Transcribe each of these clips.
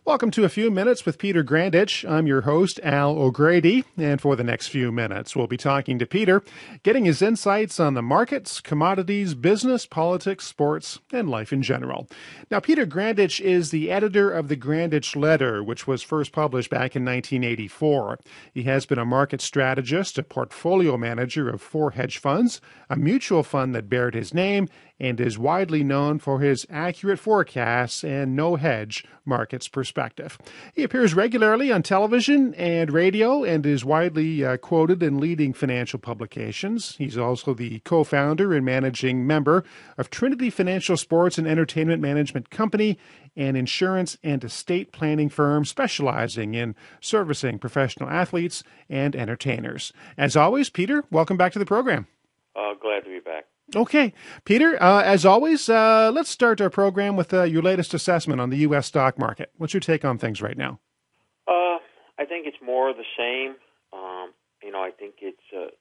Welcome to A Few Minutes with Peter Grandich. I'm your host, Al O'Grady, and for the next few minutes, we'll be talking to Peter, getting his insights on the markets, commodities, business, politics, sports, and life in general. Now, Peter Grandich is the editor of the Grandich Letter, which was first published back in 1984. He has been a market strategist, a portfolio manager of 4 hedge funds, a mutual fund that bared his name, and is widely known for his accurate forecasts and no-hedge markets perspective. He appears regularly on television and radio and is widely quoted in leading financial publications. He's also the co-founder and managing member of Trinity Financial Sports and Entertainment Management Company, an insurance and estate planning firm specializing in servicing professional athletes and entertainers. As always, Peter, welcome back to the program. Glad to be back. Okay. Peter, as always, let's start our program with your latest assessment on the U.S. stock market. What's your take on things right now? I think it's more of the same. I think it's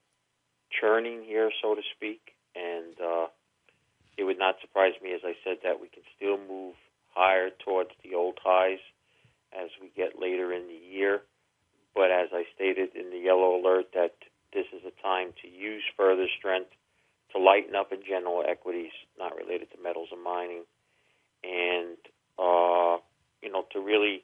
churning here, so to speak, and it would not surprise me, as I said, that we can still move higher towards the old highs as we get later in the year. But as I stated in the yellow alert, that this is a time to use further strength to lighten up in general equities, not related to metals and mining, and to really,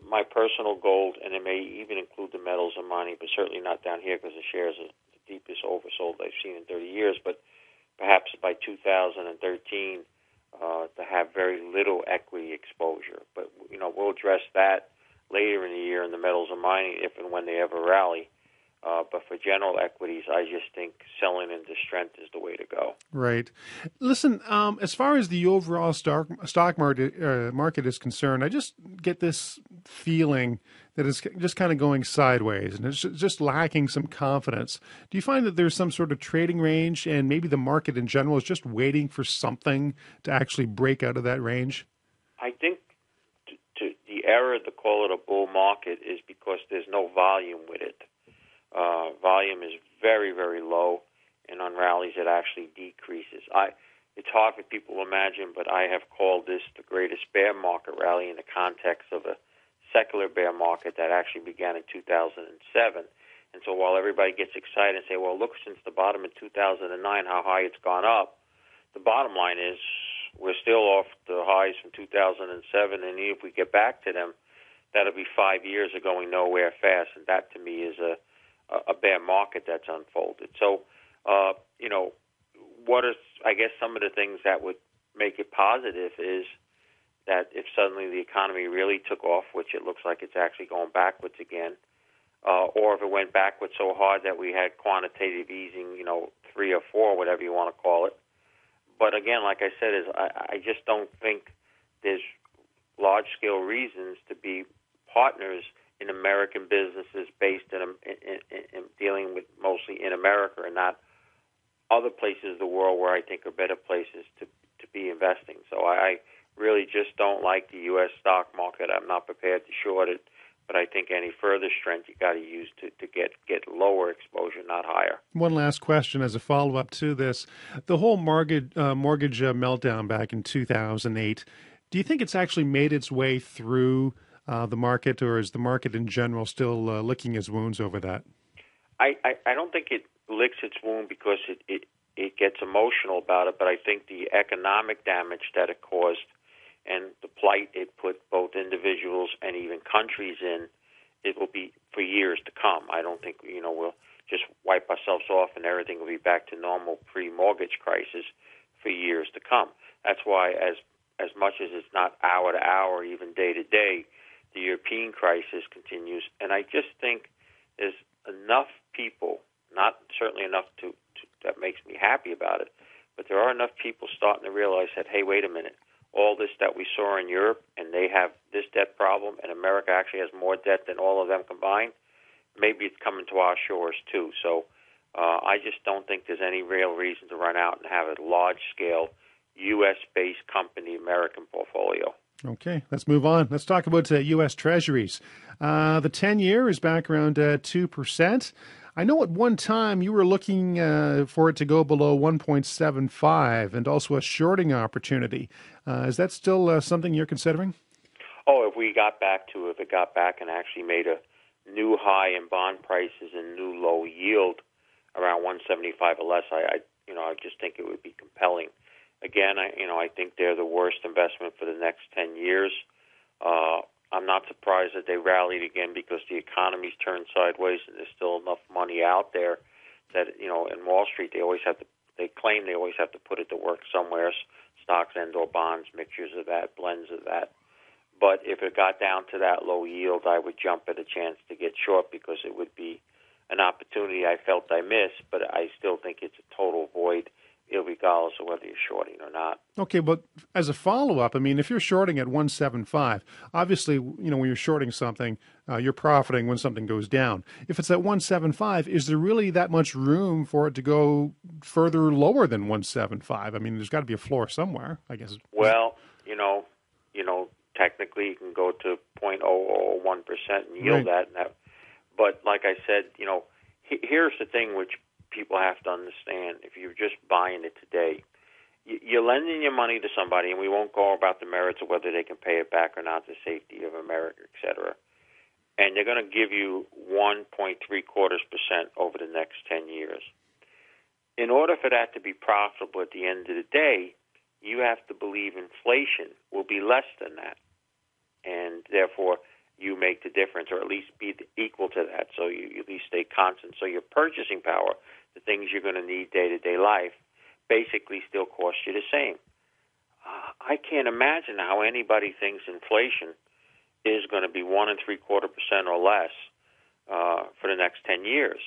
my personal goal, and it may even include the metals and mining, but certainly not down here because the shares are the deepest oversold I've seen in 30 years, but perhaps by 2013 to have very little equity exposure. But, we'll address that later in the year in the metals and mining if and when they ever rally. But for general equities, I just think selling into strength is the way to go. Right. Listen, as far as the overall stock market is concerned, I just get this feeling that it's just kind of going sideways and it's just lacking some confidence. Do you find that there's some sort of trading range and maybe the market in general is just waiting for something to actually break out of that range? I think the error to call it a bull market is because there's no volume with it. Volume is very, very low, and on rallies it actually decreases. It's hard for people to imagine, but I have called this the greatest bear market rally in the context of a secular bear market that actually began in 2007. And so while everybody gets excited and say, well, look, since the bottom in 2009, how high it's gone up, the bottom line is we're still off the highs from 2007, and even if we get back to them, that'll be 5 years of going nowhere fast, and that to me is a bear market that's unfolded. So, what is, I guess, some of the things that would make it positive is that if suddenly the economy really took off, which it looks like it's actually going backwards again, or if it went backwards so hard that we had quantitative easing, 3 or 4, whatever you want to call it. But again, like I said, I just don't think there's large-scale reasons to be partners in American businesses based in dealing with mostly in America and not other places of the world where I think are better places to be investing. So I really just don't like the U.S. stock market. I'm not prepared to short it, but I think any further strength you got to use to get lower exposure, not higher. One last question as a follow-up to this. The whole mortgage meltdown back in 2008, do you think it's actually made its way through the market, or is the market in general still licking its wounds over that? I don't think it licks its wound because it gets emotional about it, but I think the economic damage that it caused and the plight it put both individuals and even countries in, it will be for years to come. I don't think we'll just wipe ourselves off and everything will be back to normal pre-mortgage crisis for years to come. That's why as much as it's not hour to hour, even day to day, the European crisis continues, and I just think there's enough people, not certainly enough to that makes me happy about it, but there are enough people starting to realize that, hey, wait a minute, all this that we saw in Europe, and they have this debt problem, and America actually has more debt than all of them combined, maybe it's coming to our shores too. So I just don't think there's any real reason to run out and have a large-scale U.S.-based company American portfolio. Okay, let's move on. Let's talk about U.S. Treasuries. The 10-year is back around 2%. I know at one time you were looking for it to go below 1.75 and also a shorting opportunity. Is that still something you're considering? Oh, if it got back and actually made a new high in bond prices and new low yield around 175 or less, I just think it would be compelling. Again, I think they're the worst investment for the next 10 years. I'm not surprised that they rallied again because the economy's turned sideways and there's still enough money out there that, in Wall Street they claim they always have to put it to work somewhere, stocks and or bonds, mixtures of that, blends of that. But if it got down to that low yield, I would jump at a chance to get short because it would be an opportunity I felt I missed, but I still think it's a total void, regardless of whether you're shorting or not. Okay, but as a follow-up, I mean, if you're shorting at 175, obviously, when you're shorting something, you're profiting when something goes down. If it's at 175, is there really that much room for it to go further lower than 175? I mean, there's got to be a floor somewhere, I guess. Well, technically you can go to 0.001% and yield right. that. But like I said, here's the thing which people have to understand. If you're just buying it today, you're lending your money to somebody, and we won't go about the merits of whether they can pay it back or not, the safety of America, et cetera. And they're going to give you 1.75% over the next 10 years. In order for that to be profitable at the end of the day, you have to believe inflation will be less than that. And therefore, you make the difference, or at least be equal to that, so you at least stay constant. So your purchasing power, the things you're going to need day-to-day life, basically still cost you the same. I can't imagine how anybody thinks inflation is going to be 1.75% or less for the next 10 years.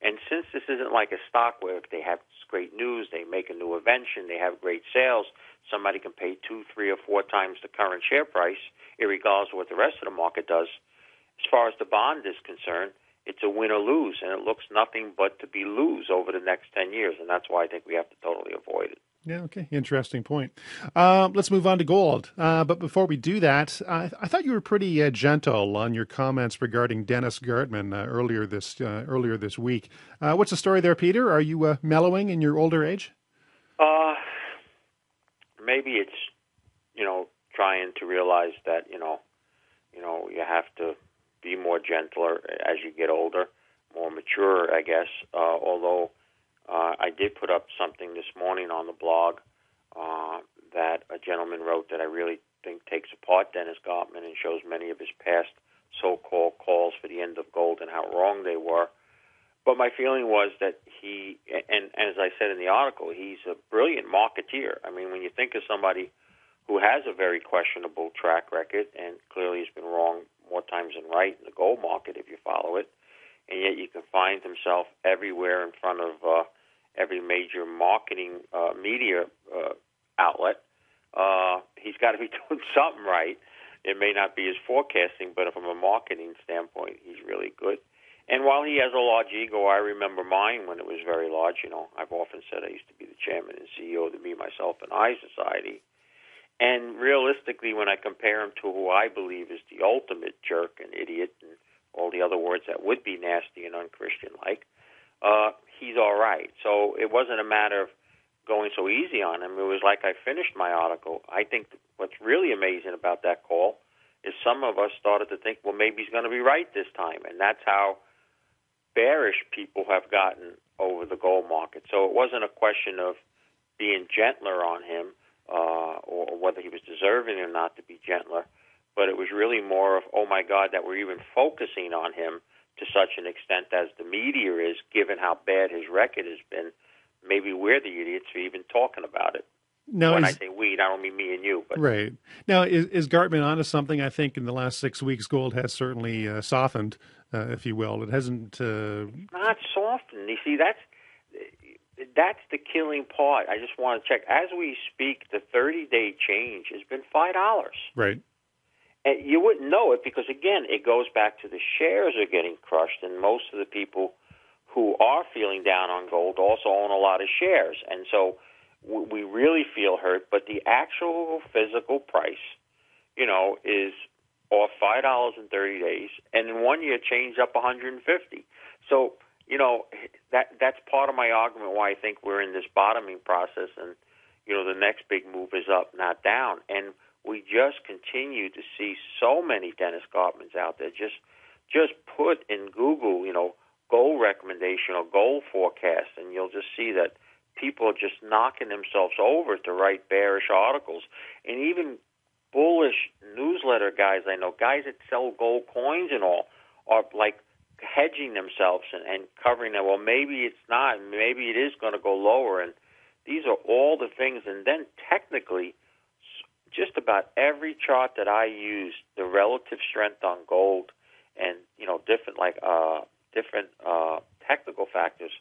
And since this isn't like a stock where if they have great news, they make a new invention, they have great sales, somebody can pay 2, 3, or 4 times the current share price, irregardless of what the rest of the market does. As far as the bond is concerned, it's a win or lose, and it looks nothing but to be lose over the next 10 years, and that's why I think we have to totally avoid it. Yeah, okay. Interesting point. Let's move on to gold. But before we do that, I thought you were pretty gentle on your comments regarding Dennis Gartman earlier this week. What's the story there, Peter? Are you mellowing in your older age? Maybe it's, trying to realize that, you have to be more gentler as you get older, more mature, I guess, although I did put up something this morning on the blog that a gentleman wrote that I really think takes apart Dennis Gartman and shows many of his past so-called calls for the end of gold and how wrong they were. But my feeling was that he, and as I said in the article, he's a brilliant marketeer. I mean, when you think of somebody who has a very questionable track record and clearly has been wrong more times than right in the gold market if you follow it, and yet you can find himself everywhere in front of every major marketing media outlet. He's got to be doing something right. It may not be his forecasting, but from a marketing standpoint, he's really good. And while he has a large ego, I remember mine when it was very large. I've often said I used to be the chairman and CEO of the Me, Myself, and I Society. And realistically, when I compare him to who I believe is the ultimate jerk and idiot and all the other words that would be nasty and unchristian-like, he's all right. So it wasn't a matter of going so easy on him. It was like I finished my article. I think what's really amazing about that call is some of us started to think, well, maybe he's going to be right this time. And that's how bearish people have gotten over the gold market. So it wasn't a question of being gentler on him or whether he was deserving or not to be gentler, but it was really more of, oh, my God, that we're even focusing on him to such an extent as the media is, given how bad his record has been. Maybe we're the idiots for even talking about it. Now, when I say we, I don't mean me and you. But. Right. Now, is Gartman onto something? I think in the last 6 weeks, gold has certainly softened, if you will. It hasn't... Not softened. You see, that's the killing part. I just want to check. As we speak, the 30-day change has been $5. Right. And you wouldn't know it because, again, it goes back to the shares are getting crushed, and most of the people who are feeling down on gold also own a lot of shares. And so we really feel hurt, but the actual physical price, is off $5 in 30 days, and in 1 year changed up 150. So, that's part of my argument why I think we're in this bottoming process, and, the next big move is up, not down. And we just continue to see so many Dennis Gartmans out there. Just put in Google, gold recommendation or gold forecast, and you'll just see that people are just knocking themselves over to write bearish articles. And even bullish newsletter guys I know, guys that sell gold coins and all, are like hedging themselves and covering them. Well, maybe it's not. Maybe it is going to go lower. And these are all the things. And then technically, just about every chart that I use, the relative strength on gold and, different technical factors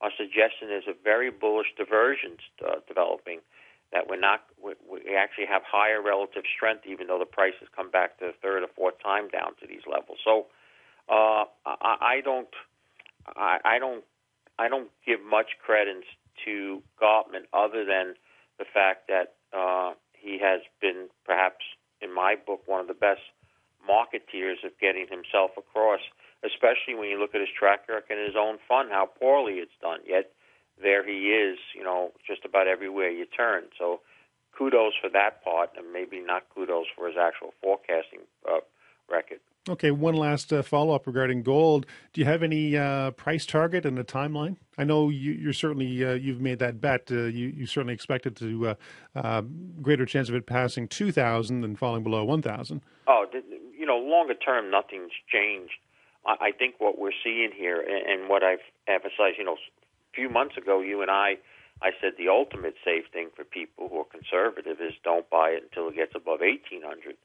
are suggesting there's a very bullish divergence developing, that we actually have higher relative strength, even though the price has come back to the third or fourth time down to these levels. So I don't give much credence to Gartman, other than the fact that he has been, perhaps in my book, one of the best marketeers of getting himself across, especially when you look at his track record in his own fund, how poorly it's done. Yet there he is, just about everywhere you turn. So kudos for that part, and maybe not kudos for his actual forecasting record. Okay, one last follow-up regarding gold. Do you have any price target and a timeline? I know you're certainly, you've made that bet. You certainly expected to greater chance of it passing 2,000 than falling below 1,000. Oh, longer term, nothing's changed. I think what we're seeing here, and what I've emphasized, a few months ago, you and I said the ultimate safe thing for people who are conservative is don't buy it until it gets above 1,800.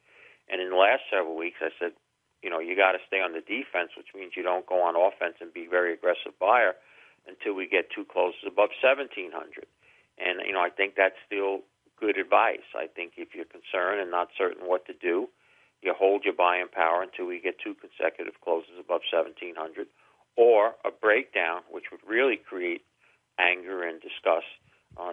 And in the last several weeks, I said, you got to stay on the defense, which means you don't go on offense and be a very aggressive buyer until we get two closes above 1,700. And, I think that's still good advice. I think if you're concerned and not certain what to do, you hold your buying power until we get two consecutive closes above 1,700, or a breakdown, which would really create anger and disgust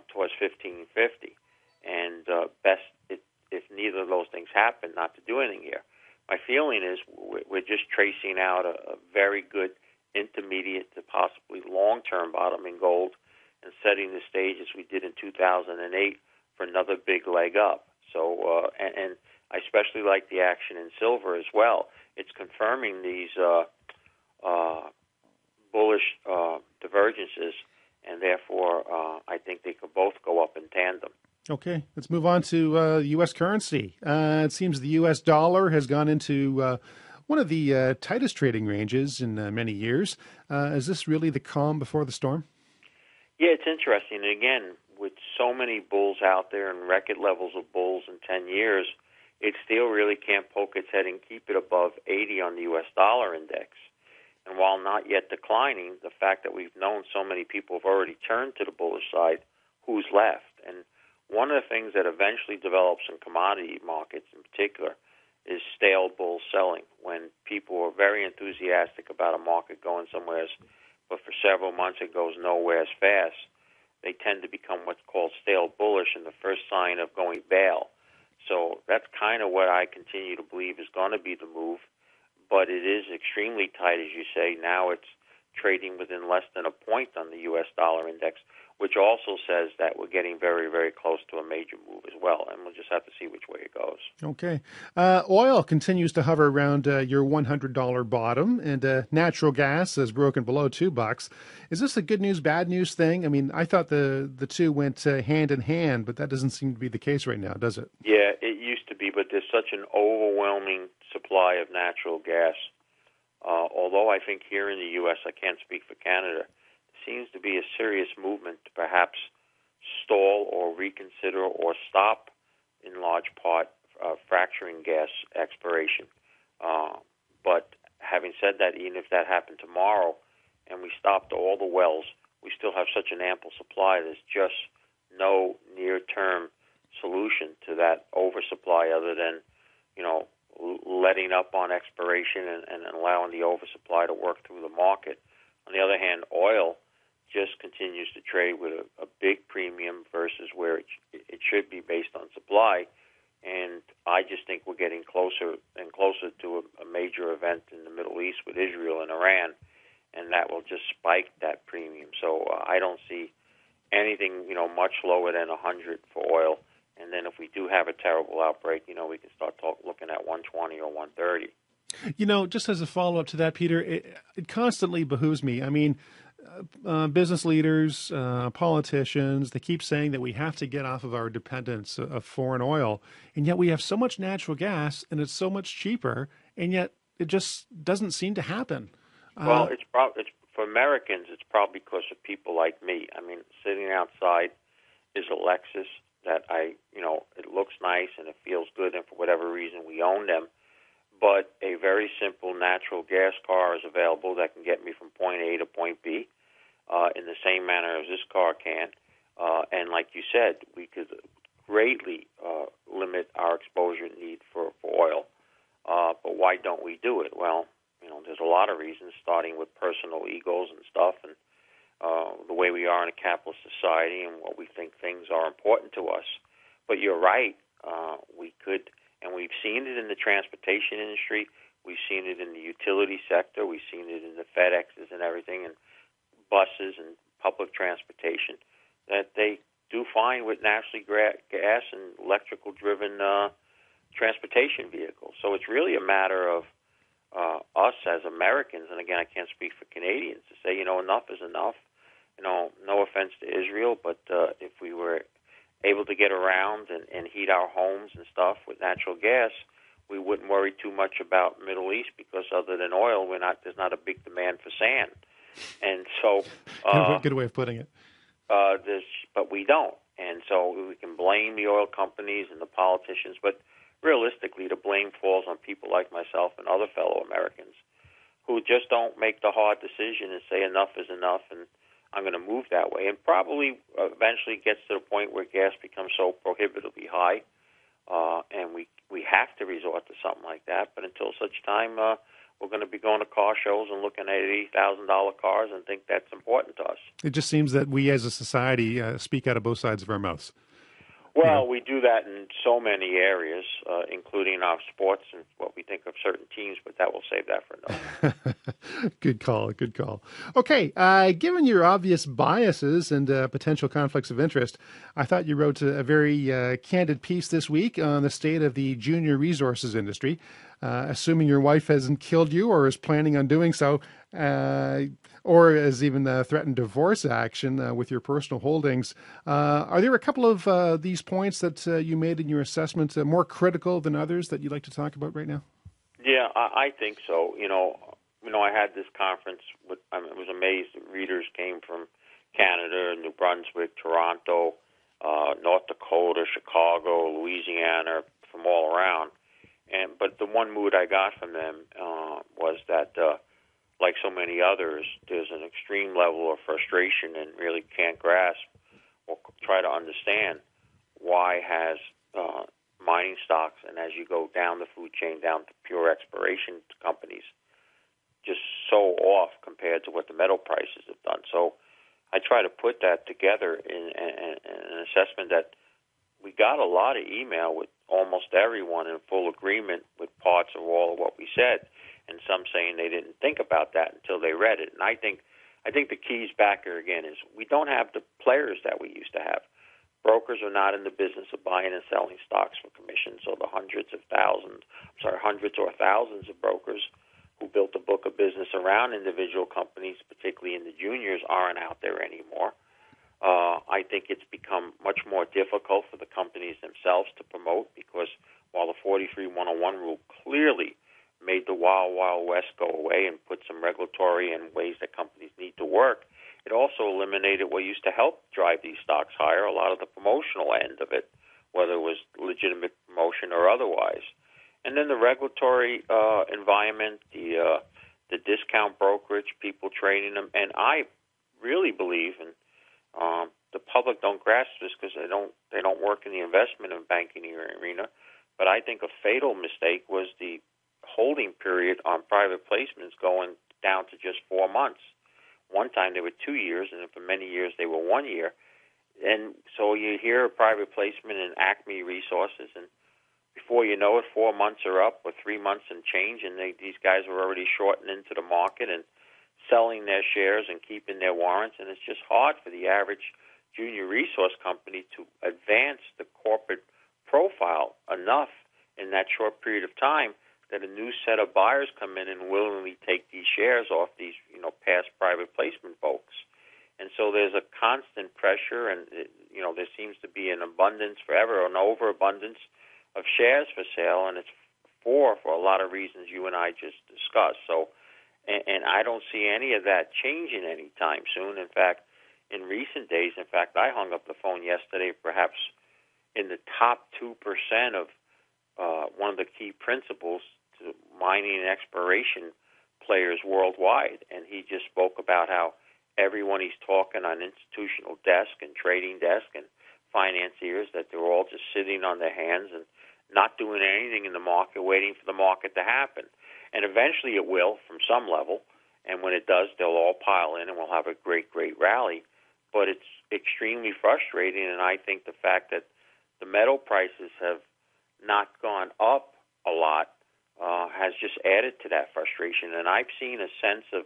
towards 1,550. And best, if neither of those things happen, not to do anything here. My feeling is we're just tracing out a very good intermediate to possibly long-term bottom in gold, and setting the stage, as we did in 2008, for another big leg up. So, and I especially like the action in silver as well. It's confirming these bullish divergences, and therefore I think they could both go up in tandem. Okay, let's move on to U.S. currency. It seems the U.S. dollar has gone into one of the tightest trading ranges in many years. Is this really the calm before the storm? Yeah, it's interesting. And again, with so many bulls out there and record levels of bulls in 10 years, it still really can't poke its head and keep it above 80 on the U.S. dollar index. And while not yet declining, the fact that we've known so many people have already turned to the bullish side, who's left? And one of the things that eventually develops in commodity markets in particular is stale bull selling, when people are very enthusiastic about a market going somewhere, but for several months it goes nowhere as fast. They tend to become what's called stale bullish, and the first sign of going bail. So that's kind of what I continue to believe is going to be the move, but it is extremely tight, as you say. Now it's trading within less than a point on the U.S. dollar index, which also says that we're getting very, very close to a major move as well, and we'll just have to see which way it goes. Okay. Oil continues to hover around your $100 bottom, and natural gas has broken below $2. Is this a good news, bad news thing? I mean, I thought the two went hand in hand, but that doesn't seem to be the case right now, does it? Yeah, it used to be, but there's such an overwhelming supply of natural gas. Although I think here in the U.S., I can't speak for Canada, seems to be a serious movement to perhaps stall or reconsider or stop, in large part, fracturing gas exploration. But having said that, even if that happened tomorrow and we stopped all the wells, we still have such an ample supply. There's just no near-term solution to that oversupply other than, letting up on exploration and allowing the oversupply to work through the market. On the other hand, oil just continues to trade with a big premium versus where it should be based on supply. And I just think we're getting closer and closer to a major event in the Middle East with Israel and Iran, and that will just spike that premium. So I don't see anything, much lower than 100 for oil, and and then if we do have a terrible outbreak, we can start looking at 120 or 130. Just as a follow-up to that, Peter, it constantly behooves me. I mean, business leaders, politicians, they keep saying that we have to get off of our dependence of foreign oil, and yet we have so much natural gas, and it's so much cheaper, and yet it just doesn't seem to happen. Well, it's for Americans, it's probably because of people like me. I mean, sitting outside is a Lexus that it looks nice and it feels good, and for whatever reason we own them. But a very simple natural gas car is available that can get me from point A to point B in the same manner as this car can. And like you said, we could greatly limit our exposure need for oil. But why don't we do it? Well, there's a lot of reasons, starting with personal egos and stuff, and the way we are in a capitalist society and what we think things are important to us. But you're right. We could, and we've seen it in the transportation industry. We've seen it in the utility sector. We've seen it in the FedExes and everything, and buses and public transportation, that they do fine with naturally gas and electrical-driven transportation vehicles. So it's really a matter of us as Americans, and again, I can't speak for Canadians, to say, enough is enough. No offense to Israel, but if we were able to get around and heat our homes and stuff with natural gas, we wouldn't worry too much about Middle East, because other than oil, there's not a big demand for sand. And so good way of putting it. But we don't. And so we can blame the oil companies and the politicians, but realistically, the blame falls on people like myself and other fellow Americans who just don't make the hard decision and say enough is enough, and I'm going to move that way. And probably eventually gets to the point where gas becomes so prohibitively high, and we have to resort to something like that. But until such time, we're going to be going to car shows and looking at $80,000 cars and think that's important to us. It just seems that we as a society speak out of both sides of our mouths. Well, we do that in so many areas, including our sports and what we think of certain teams, but that will save that for another. Good call. Okay, given your obvious biases and potential conflicts of interest, I thought you wrote a very candid piece this week on the state of the junior resources industry. Assuming your wife hasn't killed you or is planning on doing so, or has even threatened divorce action with your personal holdings. Are there a couple of these points that you made in your assessment more critical than others that you'd like to talk about right now? Yeah, I think so. I had this conference I was amazed that readers came from Canada, New Brunswick, Toronto, North Dakota, Chicago, Louisiana, from all around. But the one mood I got from them was that, like so many others, there's an extreme level of frustration and really can't grasp or try to understand why has mining stocks, and as you go down the food chain, down to pure exploration companies, just so off compared to what the metal prices have done. So I try to put that together in an assessment that we got a lot of email with almost everyone in full agreement with parts of all of what we said, and some saying they didn't think about that until they read it. And I think the keys back here again is we don't have the players that we used to have. Brokers are not in the business of buying and selling stocks for commission, so the hundreds or thousands of brokers who built a book of business around individual companies, particularly in the juniors, aren't out there anymore. I think it's become much more difficult for the companies themselves to promote, because while the 43-101 rule clearly made the Wild Wild West go away and put some regulatory and ways that companies need to work, it also eliminated what used to help drive these stocks higher, a lot of the promotional end of it, whether it was legitimate promotion or otherwise. And then the regulatory environment, the discount brokerage, people trading them, and I really believe, and the public don't grasp this because they don't work in the investment and banking arena, but I think a fatal mistake was the holding period on private placements going down to just 4 months. One time they were 2 years, and for many years they were 1 year. And so you hear a private placement in Acme Resources, and before you know it, 4 months are up, or 3 months and change, and these guys are already shorting into the market and selling their shares and keeping their warrants, and it's just hard for the average junior resource company to advance the corporate profile enough in that short period of time that a new set of buyers come in and willingly take these shares off these, past private placement folks. And so there's a constant pressure, and, there seems to be an abundance forever, an overabundance of shares for sale, and it's for a lot of reasons you and I just discussed. So, and I don't see any of that changing anytime soon. In fact, in recent days, I hung up the phone yesterday, perhaps in the top 2% of one of the key principles to mining and exploration players worldwide, and he just spoke about how everyone he's talking on institutional desk and trading desk and financiers, that they're all just sitting on their hands and not doing anything in the market, waiting for the market to happen. And eventually it will from some level, and when it does, they'll all pile in and we'll have a great, great rally. But it's extremely frustrating, and I think the fact that the metal prices have not gone up a lot has just added to that frustration. And I've seen a sense of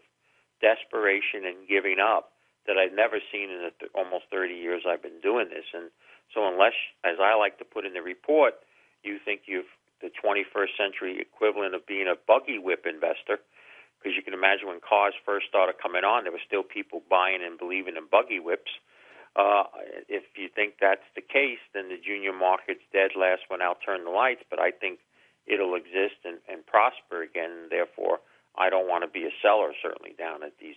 desperation and giving up that I've never seen in the almost 30 years I've been doing this. And so unless, as I like to put in the report, you think you've the 21st century equivalent of being a buggy whip investor, because you can imagine when cars first started coming on, there were still people buying and believing in buggy whips. If you think that's the case, then the junior market's dead last when I'll turn the lights, but I think it'll exist and prosper again, and therefore I don't want to be a seller, certainly down at these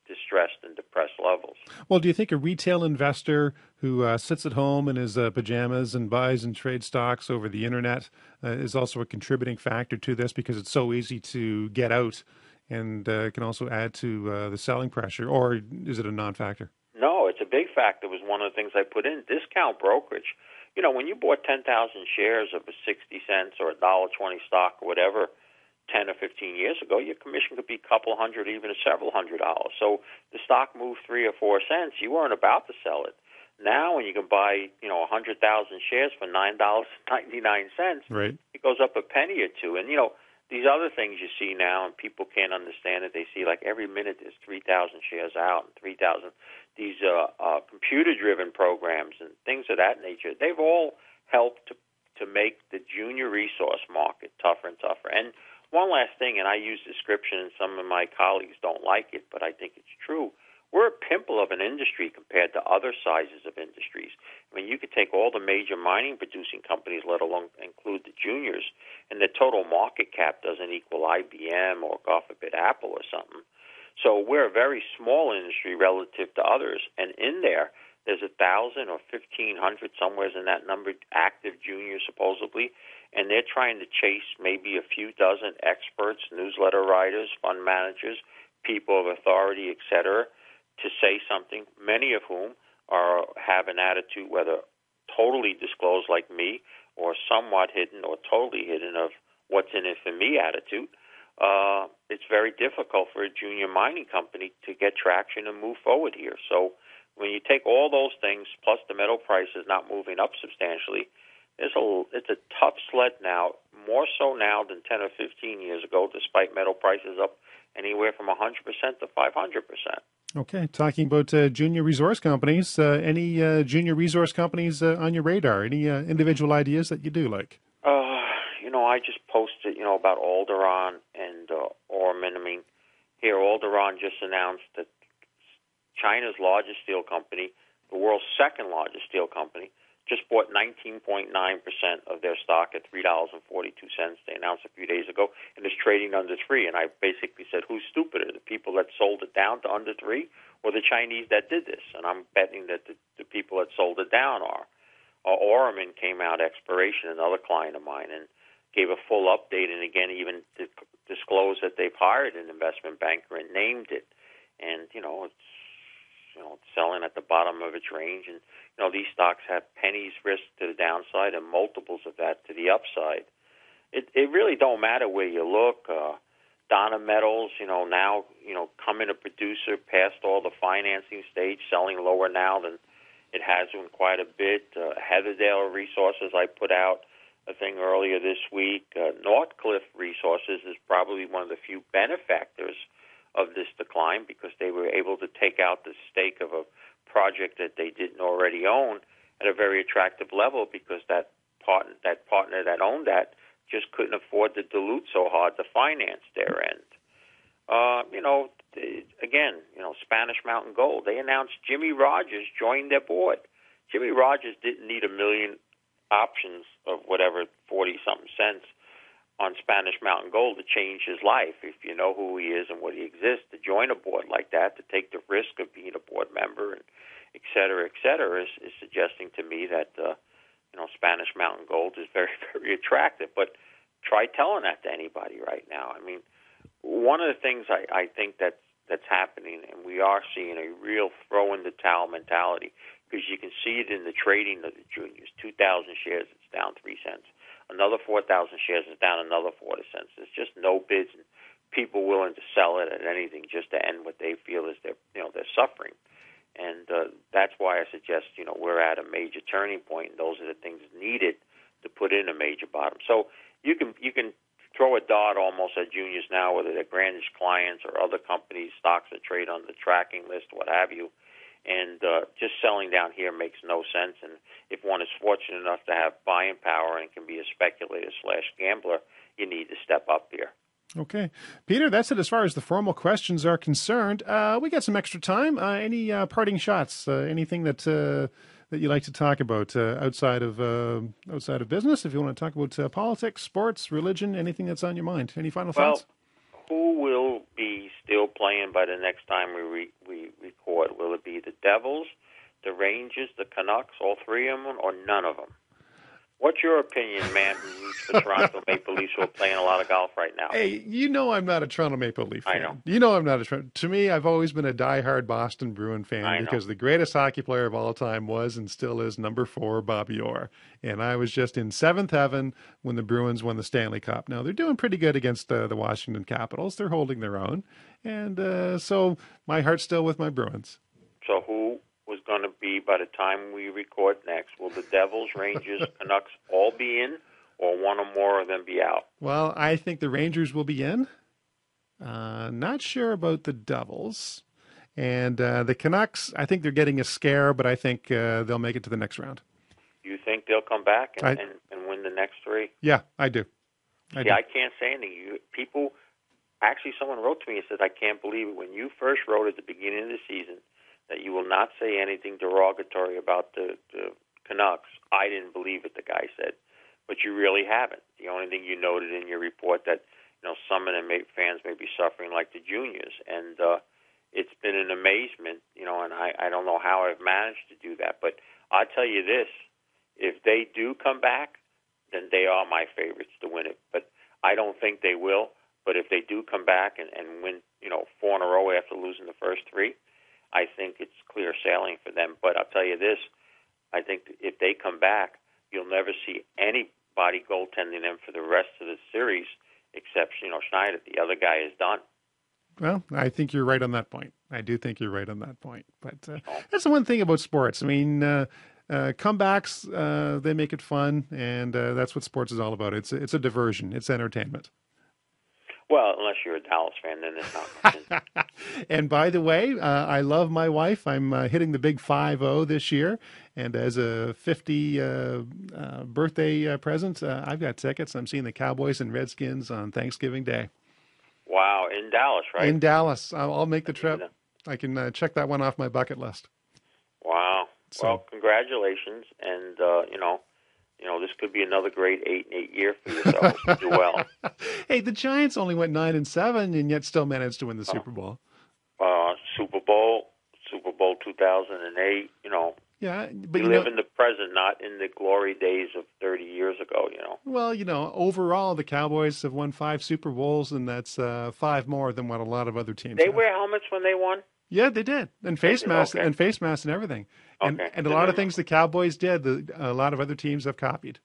distressed and depressed levels. Well, do you think a retail investor who sits at home in his pajamas and buys and trades stocks over the internet is also a contributing factor to this, because it's so easy to get out and can also add to the selling pressure, or is it a non-factor? No, it's a big factor. It was one of the things I put in. Discount brokerage. When you bought 10,000 shares of a 60 cents or $1.20 stock or whatever 10 or 15 years ago, your commission could be a couple hundred, even several $100s. So the stock moved 3 or 4 cents. You weren't about to sell it. Now, when you can buy, 100,000 shares for $9.99, right, it goes up a penny or two. And these other things you see now, and people can't understand it. They see like every minute there's 3,000 shares out and 3,000. These computer-driven programs and things of that nature, they've all helped to make the junior resource market tougher and tougher. And one last thing, and I use description, and some of my colleagues don't like it, but I think it's true. We're a pimple of an industry compared to other sizes of industries. I mean, you could take all the major mining-producing companies, let alone include the juniors, and the total market cap doesn't equal IBM or, God forbid, Apple or something. So we're a very small industry relative to others, and in there's 1,000 or 1,500, somewhere in that number, active juniors supposedly, and they're trying to chase maybe a few dozen experts, newsletter writers, fund managers, people of authority, etc., to say something, many of whom have an attitude, whether totally disclosed like me or somewhat hidden or totally hidden, of what's in it for me attitude. It's very difficult for a junior mining company to get traction and move forward here. So when you take all those things, plus the metal prices not moving up substantially, it's a tough sled now, more so now than 10 or 15 years ago, despite metal prices up anywhere from 100% to 500%. Okay, talking about junior resource companies, any junior resource companies on your radar? Any individual ideas that you do like? I just posted, about Alderon and Orman. I mean, here Alderon just announced that China's largest steel company, the world's second largest steel company, just bought 19.9% of their stock at $3.42. They announced a few days ago, and it's trading under $3. And I basically said, who's stupider, the people that sold it down to under $3 or the Chinese that did this? And I'm betting that the people that sold it down are. Orman came out, Exploration, another client of mine, and gave a full update, and again even disclosed that they've hired an investment banker and named it. And, it's selling at the bottom of its range. And, these stocks have pennies risk to the downside and multiples of that to the upside. It really don't matter where you look. Donna Metals, now, coming a producer past all the financing stage, selling lower now than it has in quite a bit. Heatherdale Resources, I put out a thing earlier this week. Northcliffe Resources is probably one of the few benefactors of this decline, because they were able to take out the stake of a project that they didn't already own at a very attractive level, because that partner that owned that just couldn't afford to dilute so hard to finance their end. Again, Spanish Mountain Gold. They announced Jimmy Rogers joined their board. Jimmy Rogers didn't need a million options of whatever 40-something cents on Spanish Mountain Gold to change his life. If you know who he is and what he exists, to join a board like that, to take the risk of being a board member, and et cetera, is suggesting to me that Spanish Mountain Gold is very, very attractive. But try telling that to anybody right now. I mean, one of the things I think that's happening, and we are seeing a real throw in the towel mentality, because you can see it in the trading of the juniors. 2,000 shares, it's down 3 cents. Another 4,000 shares is down another 40 cents. There's just no bids, and people willing to sell it at anything just to end what they feel is their suffering. And that's why I suggest we're at a major turning point, and those are the things needed to put in a major bottom. So you can throw a dart almost at juniors now, whether they're Grandage clients or other companies, stocks that trade on the tracking list, what have you. And just selling down here makes no sense. And if one is fortunate enough to have buying power and can be a speculator/gambler, you need to step up here. Okay. Peter, that's it as far as the formal questions are concerned. We got some extra time. Any parting shots? Anything that you like to talk about outside of business? If you want to talk about politics, sports, religion, anything that's on your mind. Any final thoughts? Who will be still playing by the next time we record? Will it be the Devils, the Rangers, the Canucks, all three of them, or none of them? What's your opinion, man, who roots for Toronto Maple Leafs, who are playing a lot of golf right now? Hey, I'm not a Toronto Maple Leaf fan. I know. I'm not to me, I've always been a diehard Boston Bruin fan because the greatest hockey player of all time was and still is number 4, Bobby Orr. And I was just in seventh heaven when the Bruins won the Stanley Cup. Now, they're doing pretty good against the Washington Capitals. They're holding their own. And so my heart's still with my Bruins. So who was going to be by the time we record next? Will the Devils, Rangers, Canucks all be in, or one or more of them be out? Well, I think the Rangers will be in. Not sure about the Devils. And the Canucks, I think they're getting a scare, but I think they'll make it to the next round. You think they'll come back and win the next 3? Yeah, I do. I can't say anything. Someone wrote to me and said, I can't believe it. When you first wrote at the beginning of the season that you will not say anything derogatory about the Canucks, I didn't believe it, the guy said. But you really haven't. The only thing you noted in your report that some of them fans may be suffering like the juniors. And it's been an amazement, and I don't know how I've managed to do that. But I'll tell you this, if they do come back, then they are my favorites to win it. But I don't think they will. But if they do come back and win, 4 in a row after losing the first 3, I think it's clear sailing for them. But I'll tell you this, I think if they come back, you'll never see anybody goaltending them for the rest of the series except, Schneider. The other guy is done. Well, I think you're right on that point. I do think you're right on that point. But that's the one thing about sports. I mean, comebacks, they make it fun, and that's what sports is all about. It's a diversion. It's entertainment. Well, unless you're a Dallas fan, then it's not much. And by the way, I love my wife. I'm hitting the big 50 this year. And as a 50 birthday present, I've got tickets. I'm seeing the Cowboys and Redskins on Thanksgiving Day. Wow, in Dallas, right? In Dallas. I'll make the trip. I can check that one off my bucket list. Wow. So, well, congratulations. And, this could be another great 8-8 year for yourself. Do well. Hey, the Giants only went 9-7 and yet still managed to win the Super Bowl. Super Bowl 2008. Yeah, but we live in the present, not in the glory days of 30 years ago. Well, overall, the Cowboys have won 5 Super Bowls, and that's 5 more than what a lot of other teams. They have. wear helmets when they won. Yeah, they did, and face masks, and face masks, and everything. And a lot of things the Cowboys did, a lot of other teams have copied.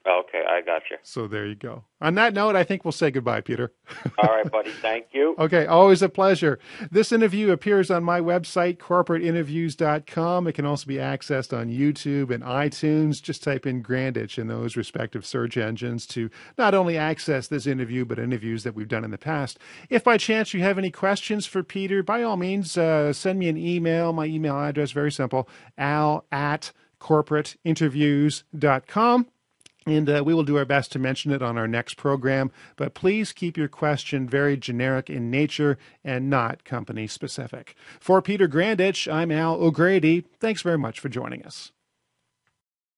Okay, I got you. So there you go. On that note, I think we'll say goodbye, Peter. All right, buddy. Thank you. Okay, always a pleasure. This interview appears on my website, corporateinterviews.com. It can also be accessed on YouTube and iTunes. Just type in Grandich in those respective search engines to not only access this interview, but interviews that we've done in the past. If by chance you have any questions for Peter, by all means, send me an email. My email address, very simple, al@corporateinterviews.com. And we will do our best to mention it on our next program. But please keep your question very generic in nature and not company specific. For Peter Grandich, I'm Al O'Grady. Thanks very much for joining us.